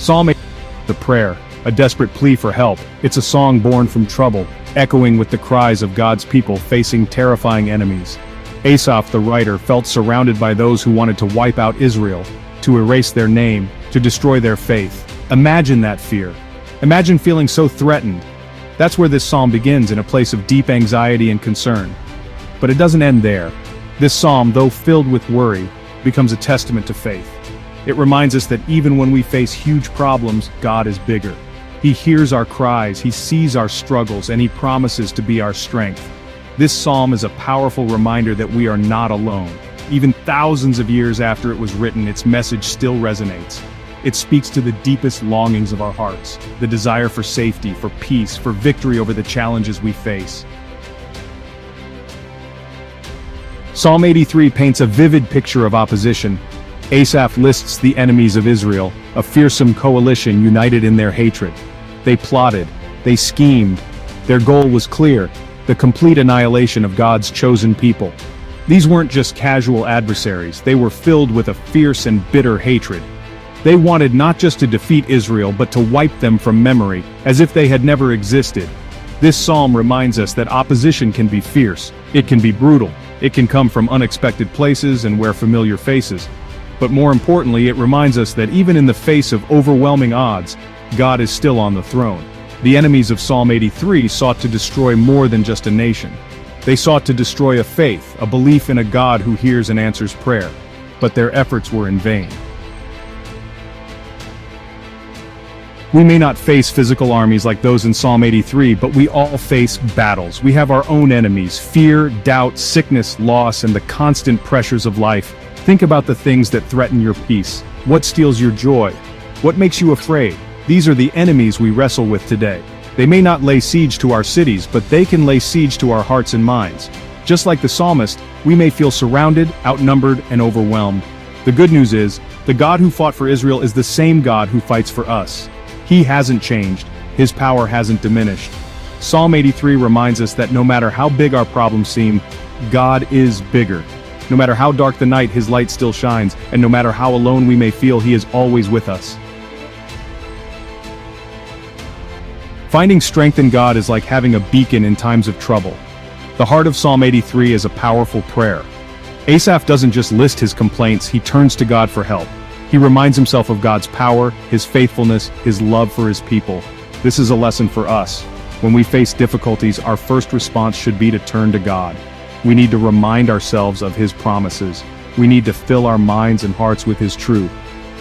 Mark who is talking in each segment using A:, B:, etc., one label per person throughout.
A: Psalm 8, the prayer, a desperate plea for help. It's a song born from trouble, echoing with the cries of God's people facing terrifying enemies. Asaph, the writer, felt surrounded by those who wanted to wipe out Israel, to erase their name, to destroy their faith. Imagine that fear. Imagine feeling so threatened. That's where this psalm begins, in a place of deep anxiety and concern. But it doesn't end there. This psalm, though filled with worry, becomes a testament to faith. It reminds us that even when we face huge problems, God is bigger. He hears our cries, He sees our struggles, and He promises to be our strength. This psalm is a powerful reminder that we are not alone. Even thousands of years after it was written, its message still resonates. It speaks to the deepest longings of our hearts, the desire for safety, for peace, for victory over the challenges we face. Psalm 83 paints a vivid picture of opposition. Asaph lists the enemies of Israel, a fearsome coalition united in their hatred. They plotted, they schemed. Their goal was clear: the complete annihilation of God's chosen people. These weren't just casual adversaries, they were filled with a fierce and bitter hatred. They wanted not just to defeat Israel but to wipe them from memory, as if they had never existed. This psalm reminds us that opposition can be fierce, it can be brutal, it can come from unexpected places and wear familiar faces. But more importantly, it reminds us that even in the face of overwhelming odds, God is still on the throne. The enemies of Psalm 83 sought to destroy more than just a nation. They sought to destroy a faith, a belief in a God who hears and answers prayer. But their efforts were in vain. We may not face physical armies like those in Psalm 83, but we all face battles. We have our own enemies: fear, doubt, sickness, loss, and the constant pressures of life. Think about the things that threaten your peace. What steals your joy? What makes you afraid? These are the enemies we wrestle with today. They may not lay siege to our cities, but they can lay siege to our hearts and minds. Just like the psalmist, we may feel surrounded, outnumbered, and overwhelmed. The good news is, the God who fought for Israel is the same God who fights for us. He hasn't changed. His power hasn't diminished. Psalm 83 reminds us that no matter how big our problems seem, God is bigger. No matter how dark the night, His light still shines, and no matter how alone we may feel, He is always with us. Finding strength in God is like having a beacon in times of trouble. The heart of Psalm 83 is a powerful prayer. Asaph doesn't just list his complaints, he turns to God for help. He reminds himself of God's power, His faithfulness, His love for His people. This is a lesson for us. When we face difficulties, our first response should be to turn to God. We need to remind ourselves of His promises. We need to fill our minds and hearts with His truth.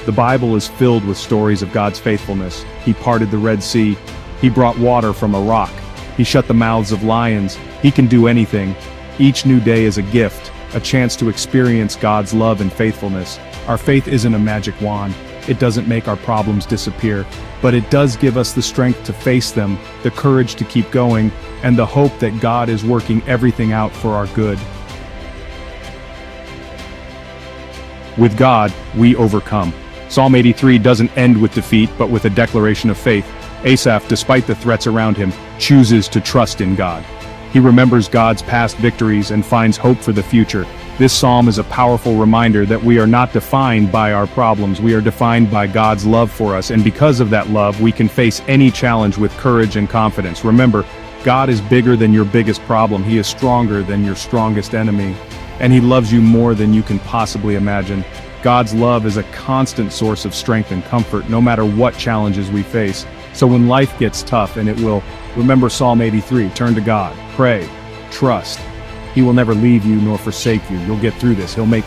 A: The Bible is filled with stories of God's faithfulness. He parted the Red Sea. He brought water from a rock. He shut the mouths of lions. He can do anything. Each new day is a gift, a chance to experience God's love and faithfulness. Our faith isn't a magic wand. It doesn't make our problems disappear, but it does give us the strength to face them, the courage to keep going, and the hope that God is working everything out for our good. With God, we overcome. Psalm 83 doesn't end with defeat, but with a declaration of faith. Asaph, despite the threats around him, chooses to trust in God. He remembers God's past victories and finds hope for the future. This psalm is a powerful reminder that we are not defined by our problems, we are defined by God's love for us, and because of that love, we can face any challenge with courage and confidence. Remember, God is bigger than your biggest problem. He is stronger than your strongest enemy, and He loves you more than you can possibly imagine. God's love is a constant source of strength and comfort, no matter what challenges we face. So when life gets tough, and it will, remember Psalm 83, turn to God, pray, trust. He will never leave you nor forsake you. You'll get through this. He'll make